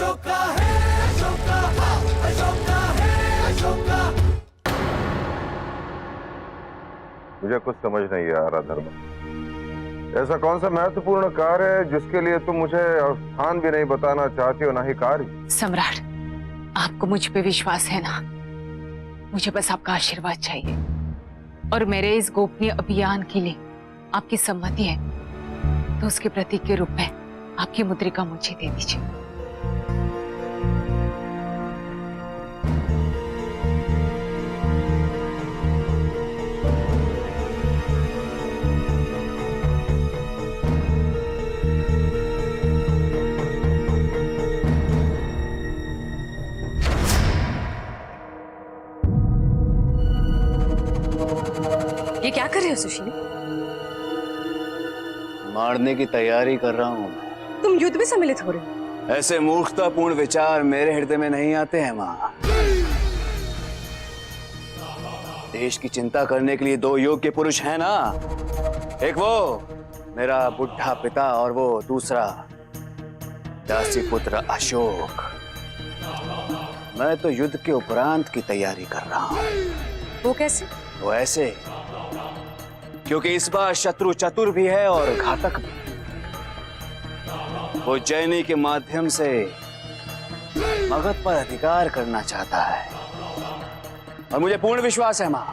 अशोका है, अशोका, अशोका है, अशोका। मुझे कुछ समझ नहीं आ रहा धर्मा, ऐसा कौन सा महत्वपूर्ण कार्य है जिसके लिए तुम मुझे स्थान भी नहीं बताना चाहती हो, ना ही कार्य? सम्राट, आपको मुझ पे विश्वास है ना? मुझे बस आपका आशीर्वाद चाहिए और मेरे इस गोपनीय अभियान के लिए आपकी सम्मति है तो उसके प्रतीक के रूप में आपकी मुद्रिका मुझे दे दीजिए। ये क्या कर रहे हो सुशील? मारने की तैयारी कर रहा हूं मैं। तुम युद्ध में सम्मिलित हो रहे हो? ऐसे मूर्खतापूर्ण विचार मेरे हृदय में नहीं आते हैं माँ। देश की चिंता करने के लिए दो योग्य पुरुष हैं ना, एक वो मेरा बुढ़ा पिता और वो दूसरा दासी पुत्र अशोक। मैं तो युद्ध के उपरांत की तैयारी कर रहा हूं। वो कैसे? वो ऐसे क्योंकि इस बार शत्रु चतुर भी है और घातक भी। वो जैनी के माध्यम से मगध पर अधिकार करना चाहता है और मुझे पूर्ण विश्वास है मां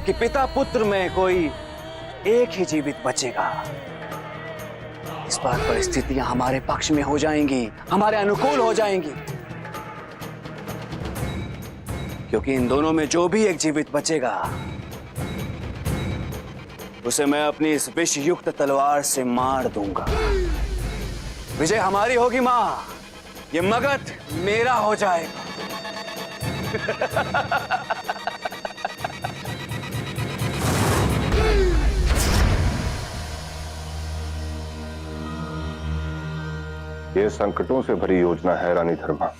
कि पिता पुत्र में कोई एक ही जीवित बचेगा। इस बार परिस्थितियां हमारे पक्ष में हो जाएंगी, हमारे अनुकूल हो जाएंगी, क्योंकि इन दोनों में जो भी एक जीवित बचेगा उसे मैं अपनी इस विष युक्त तलवार से मार दूंगा। विजय हमारी होगी मां, ये मगध मेरा हो जाएगा। ये संकटों से भरी योजना है रानी धर्मा।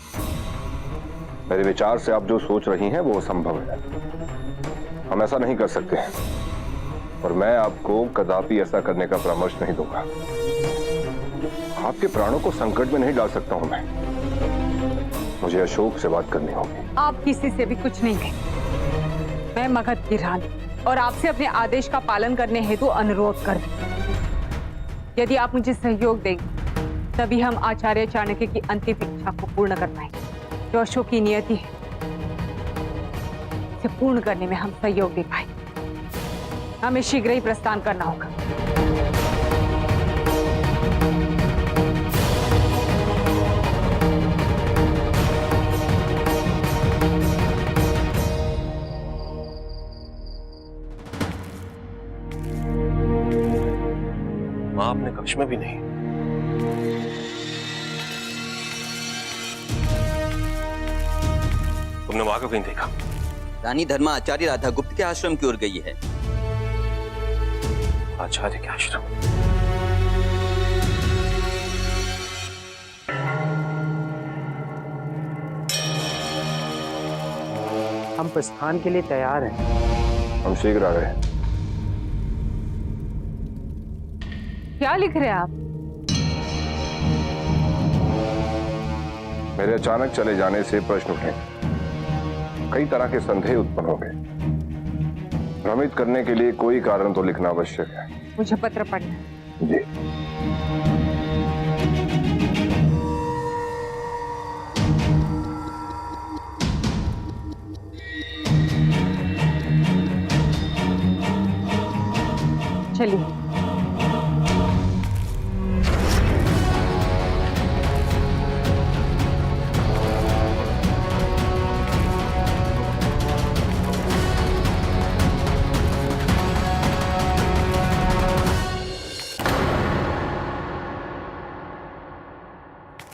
मेरे विचार से आप जो सोच रही हैं वो असंभव है। हम ऐसा नहीं कर सकते हैं और मैं आपको कदापि ऐसा करने का परामर्श नहीं दूंगा। आपके प्राणों को संकट में नहीं डाल सकता हूं मैं। मुझे अशोक से बात करनी होगी। आप किसी से भी कुछ नहीं कहें। मैं मगध की रानी और आपसे अपने आदेश का पालन करने हेतु अनुरोध कर रही। यदि आप मुझे सहयोग देंगे तभी हम आचार्य चाणक्य की अंतिम इच्छा को पूर्ण कर पाएंगे। जो अशोक की नियति है इसे पूर्ण करने में हम सहयोग दे पाएंगे। हमें शीघ्र ही प्रस्थान करना होगा। मां अपने कक्ष में भी नहीं। तुमने मां को कहीं देखा? रानी धर्मा आचार्य राधा गुप्त के आश्रम की ओर गई है। आचार्य के आश्रम? हम प्रस्थान के लिए तैयार हैं। हम शीघ्र आ रहे हैं। क्या लिख रहे हैं आप? मेरे अचानक चले जाने से प्रश्न उठे, कई तरह के संदेह उत्पन्न हो गए। भ्रमित करने के लिए कोई कारण तो लिखना आवश्यक है। मुझे पत्र पढ़ना है। जी। चलिए।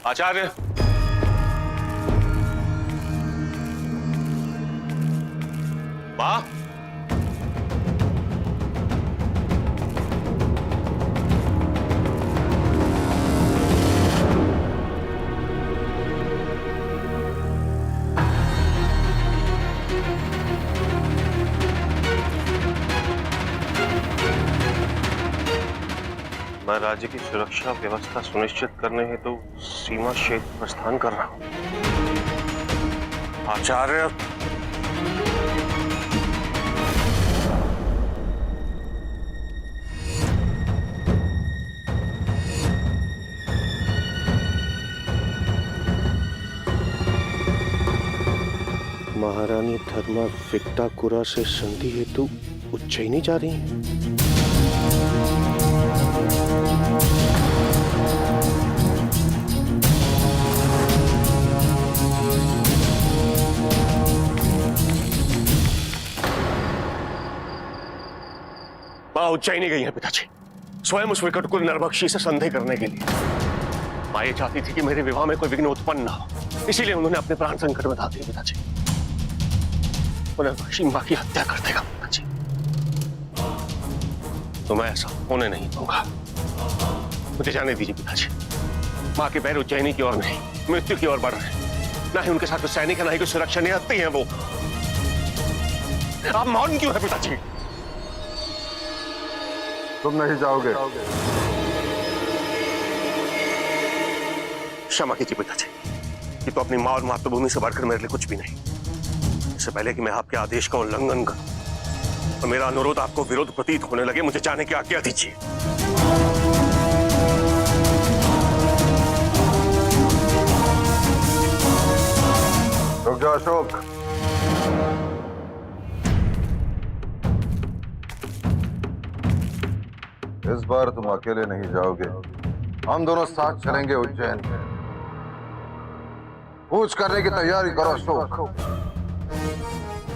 आचार्य, मां, मैं राज्य की सुरक्षा व्यवस्था सुनिश्चित करने हेतु सीमा क्षेत्र प्रस्थान कर रहा हूं। आचार्य, महारानी धर्मा विक्टाकुरा से संधि हेतु उज्जैनी जा रही हैं। मां उज्जैनी गई है पिताजी, स्वयं उस विकटकुल नरभक्षी से संधि करने के लिए। मां ये चाहती थी कि मेरे विवाह में कोई विघ्न उत्पन्न ना हो, इसीलिए उन्होंने अपने प्राण संकट में डाल दिए पिताजी। नरभक्षी मां की हत्या कर देगा पिताजी, तो मैं ऐसा होने नहीं दूंगा। मुझे जाने दीजिए पिताजी। मां के पैर उज्जैनी की ओर नहीं, मृत्यु की ओर बढ़ रहे हैं। ना ही उनके साथ कोई सैनिक है, ना ही कोई सुरक्षा निहत्ती है वो। आप मौन क्यों है पिताजी? तुम नहीं जाओगे? क्षमा कीजिए पिताजी, कि तो अपनी मां और मातृभूमि से बढ़कर मेरे लिए कुछ भी नहीं। इससे पहले कि मैं आपके आदेश का उल्लंघन करूं और मेरा अनुरोध आपको विरोध प्रतीत होने लगे, मुझे जाने की आज्ञा दीजिए। रुक जाओ अशोक। इस बार तुम अकेले नहीं जाओगे, हम दोनों साथ चलेंगे उज्जैन। कूच करने की तैयारी करो अशोक।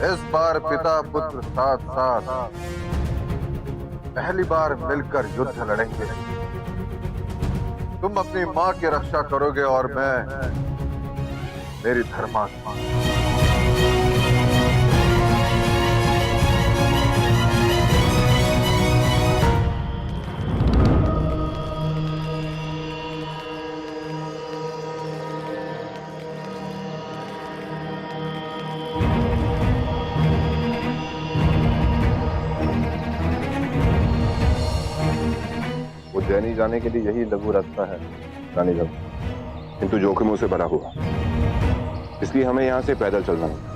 इस बार पिता पुत्र साथ साथ पहली बार मिलकर युद्ध लड़ेंगे। तुम अपनी मां की रक्षा करोगे और मैं मेरी धर्मात्मा। उज्जैनी जाने के लिए यही लघु रास्ता है रानी धर्मा, किंतु जोखिमों से भरा हुआ, इसलिए हमें यहां से पैदल चलना होगा।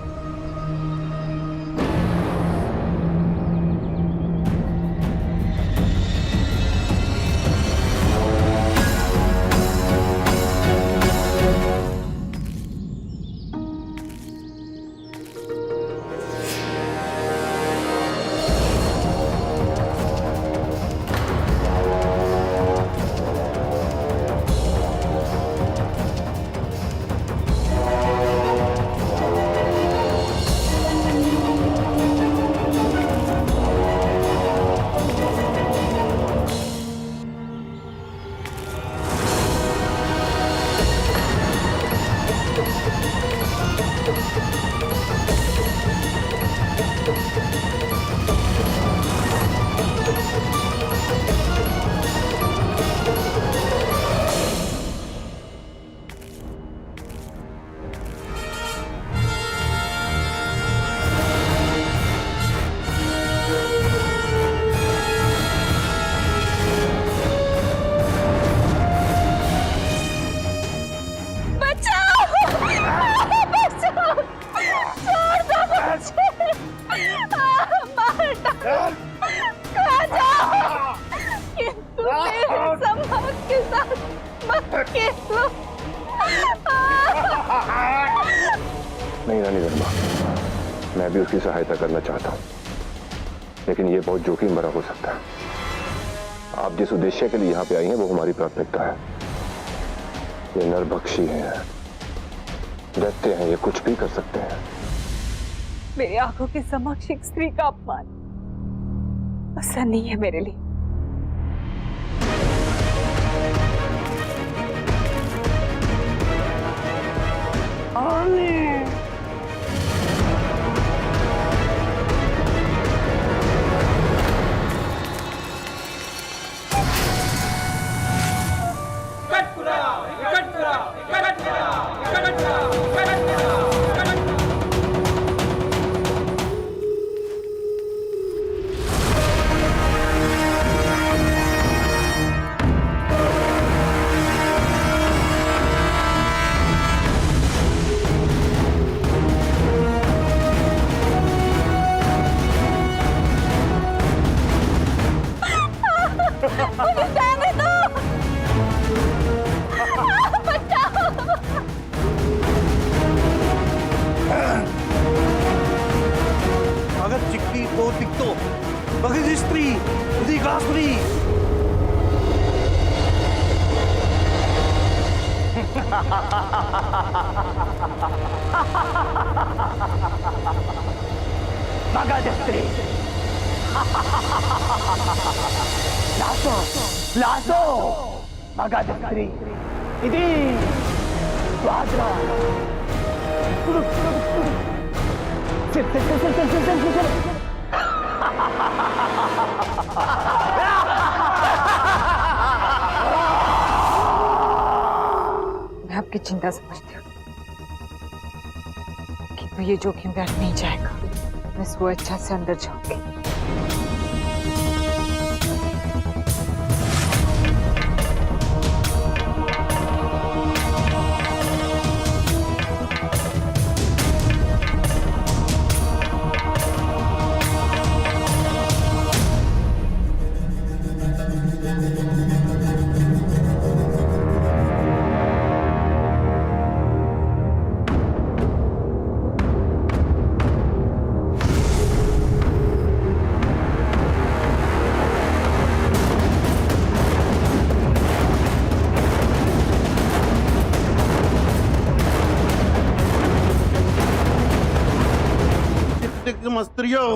नहीं रानी धर्मा, मैं भी उसकी सहायता करना चाहता हूँ, लेकिन ये बहुत जोखिम भरा हो सकता है। आप जिस उद्देश्य के लिए यहाँ पे आई हैं वो हमारी प्राथमिकता है। ये नरभक्षी हैं, दैत्य हैं, ये कुछ भी कर सकते हैं। मेरी आंखों के समक्ष एक स्त्री का अपमान आसान नहीं है मेरे लिए। मगध स्त्री लासो लासो मगध स्त्री इति स्वाद्रा मैं आपकी चिंता समझती हूँ, किंतु ये जोखिम व्यर्थ नहीं जाएगा। मैं स्वेच्छा से अंदर जाऊंगी। मस्त्रियों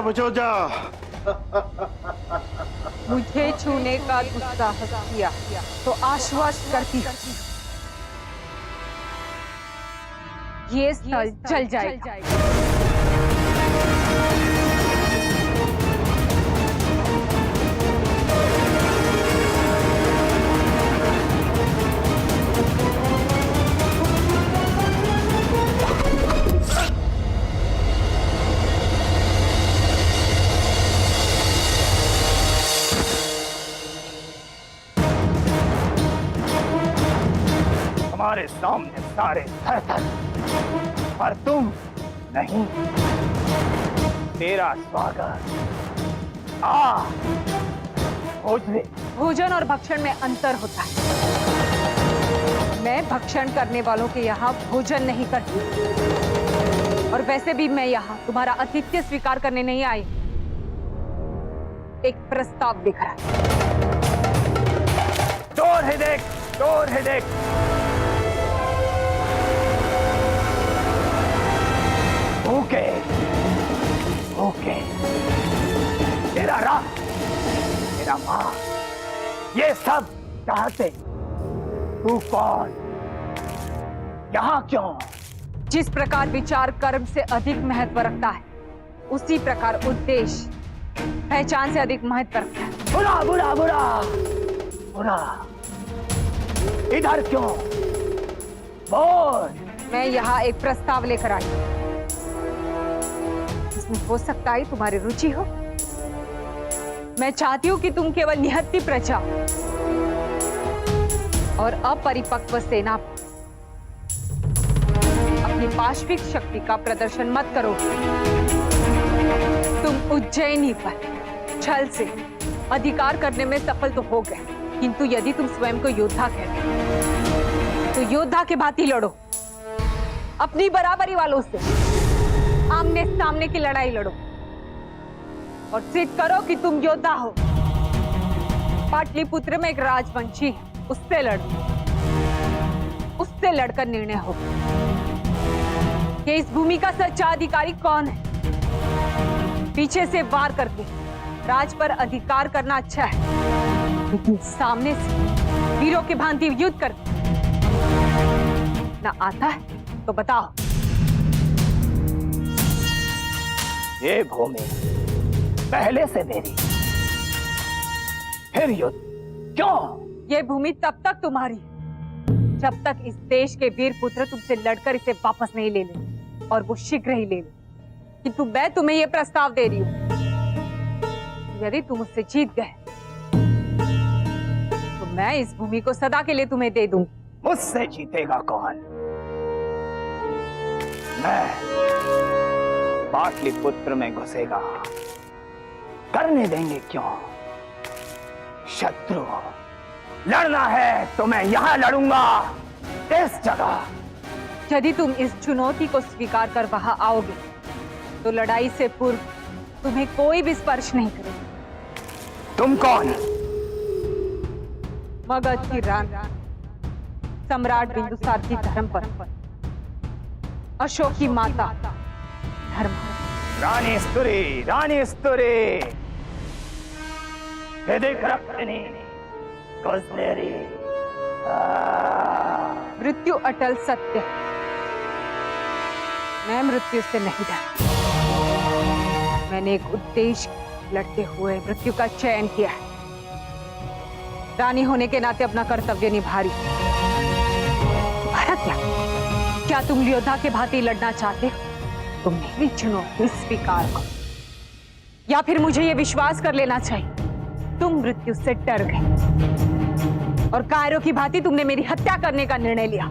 बचो जा मुझे छूने का दुस्साहस किया तो आश्वस्त करती हूँ, ये स्थल जल जाएगा। हमारे सामने सारे थर-थर, पर तुम नहीं। तेरा स्वागत भोजन और भक्षण में अंतर होता है। मैं भक्षण करने वालों के यहाँ भोजन नहीं करती, और वैसे भी मैं यहाँ तुम्हारा आतिथ्य स्वीकार करने नहीं आई। एक प्रस्ताव दिख रहा है। चोर है देख, चोर है देख। भूखे भूखे तेरा रंग, तेरा मां, ये सब चाहते। तू कौन, यहाँ क्यों? जिस प्रकार विचार कर्म से अधिक महत्व रखता है, उसी प्रकार उद्देश्य पहचान से अधिक महत्व रखता है। बुरा बुरा बुरा बुरा, इधर क्यों? बोल। मैं यहाँ एक प्रस्ताव लेकर आई हूँ। इसमें हो सकता है तुम्हारी रुचि हो। मैं चाहती हूँ कि तुम केवल निहत्थी प्रजा और अपरिपक्व सेना अपनी पाशविक शक्ति का प्रदर्शन मत करो। तुम उज्जैनी पर छल से अधिकार करने में सफल तो हो गए, किंतु यदि तुम स्वयं को योद्धा कहते तो योद्धा के भांति लड़ो। अपनी बराबरी वालों से आमने सामने की लड़ाई लड़ो और सिद्ध करो कि तुम योद्धा हो। पाटलिपुत्र में एक राजवंशी है, उससे लड़ो। उससे लड़कर निर्णय हो कि इस भूमि का सच्चा अधिकारी कौन है। पीछे से वार करके राज पर अधिकार करना अच्छा है, लेकिन सामने से वीरों के भांति युद्ध कर ना आता है तो बताओ। ये भूमि पहले से मेरी, फिर युद्ध क्यों? ये भूमि तब तक तुम्हारी जब तक इस देश के वीर पुत्र तुमसे लड़कर इसे वापस नहीं ले लेंगे, और वो शीघ्र ही ले लेंगे। किंतु मैं तुम्हें ये प्रस्ताव दे रही हूँ, यदि तुम उससे जीत गए तो मैं इस भूमि को सदा के लिए तुम्हें दे दूंगी। मुझसे जीतेगा कौन? मैं पाटलिपुत्र में घुसेगा, करने देंगे क्यों? शत्रु लड़ना है तो मैं यहां लड़ूंगा, इस जगह। यदि तुम इस चुनौती को स्वीकार कर वहां आओगे तो लड़ाई से पूर्व तुम्हें कोई भी स्पर्श नहीं करेगा। तुम कौन? मगध की रानी सम्राट बिंदुसार की धर्म पर अशोक की माता धर्मा। रानी स्तुरी रक्षिणी कौसलेरी। मृत्यु अटल सत्य, मैं मृत्यु से नहीं डरती। मैंने एक उद्देश्य लड़ते हुए मृत्यु का चयन किया है। रानी होने के नाते अपना कर्तव्य निभा रही। भरत, क्या तुम योद्धा के भांति लड़ना चाहते हो? तुम मेरी चुनौती स्वीकार करो, या फिर मुझे यह विश्वास कर लेना चाहिए तुम मृत्यु से डर गए और कायरों की भांति तुमने मेरी हत्या करने का निर्णय लिया।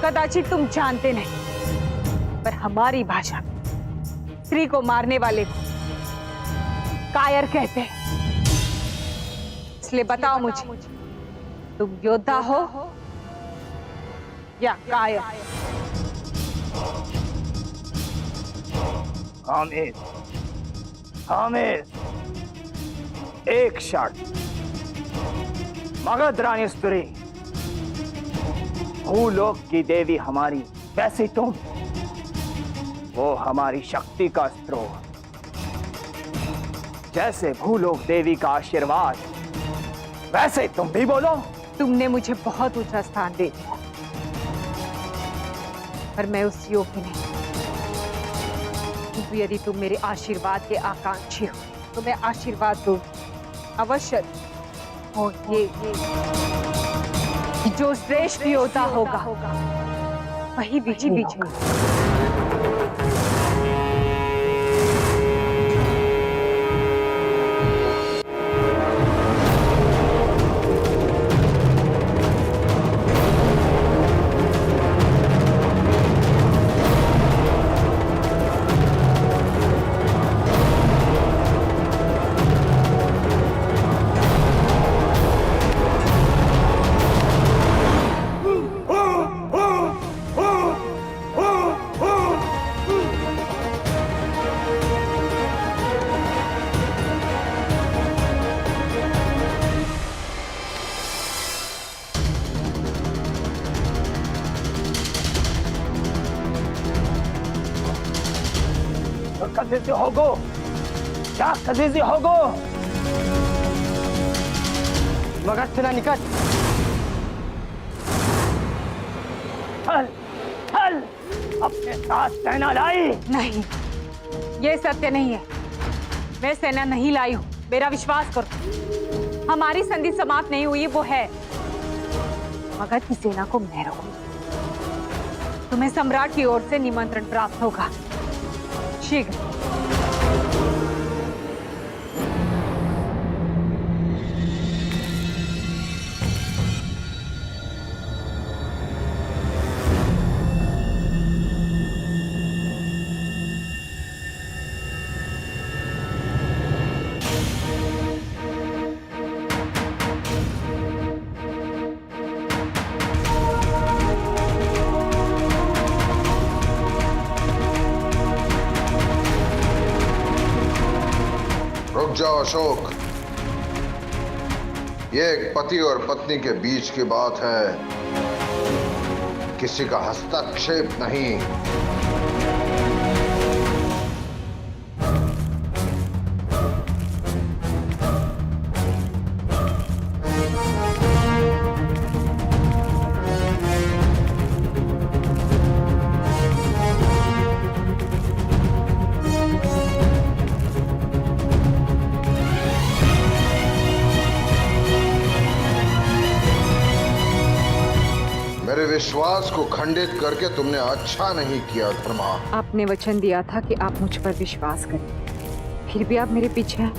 कदाचित तुम जानते नहीं, पर हमारी भाषा में स्त्री को मारने वाले को कायर कहते हैं। इसलिए बताओ मुझे, तुम योद्धा हो या कायर? हामिद, एक शर्त। मगध रानी स्तुरी, भूलोक की देवी हमारी, वैसे तुम, वो हमारी शक्ति का स्रोत। जैसे भूलोक देवी का आशीर्वाद, वैसे तुम भी बोलो। तुमने मुझे बहुत ऊंचा स्थान दे दिया, पर मैं उस योग्य नहीं। किंतु यदि तुम मेरे आशीर्वाद के आकांक्षी हो तो मैं आशीर्वाद दूं अवश्य हो। ये जो श्रेष्ठ योद्धा होगा वही विजयी होगा। होगो क्या खजीजी होगो मगध सेना निकट। चल चल, अपने साथ सेना लाई? नहीं, ये सत्य नहीं है। मैं सेना नहीं लाई हूं, मेरा विश्वास करो। हमारी संधि समाप्त नहीं हुई, वो है मगध की सेना को मैं रोकूंगी। तुम्हें सम्राट की ओर से निमंत्रण प्राप्त होगा शीघ्र। रुक जाओ अशोक, ये एक पति और पत्नी के बीच की बात है, किसी का हस्तक्षेप नहीं। मेरे विश्वास को खंडित करके तुमने अच्छा नहीं किया धर्मा। आपने वचन दिया था कि आप मुझ पर विश्वास करें, फिर भी आप मेरे पीछे हैं।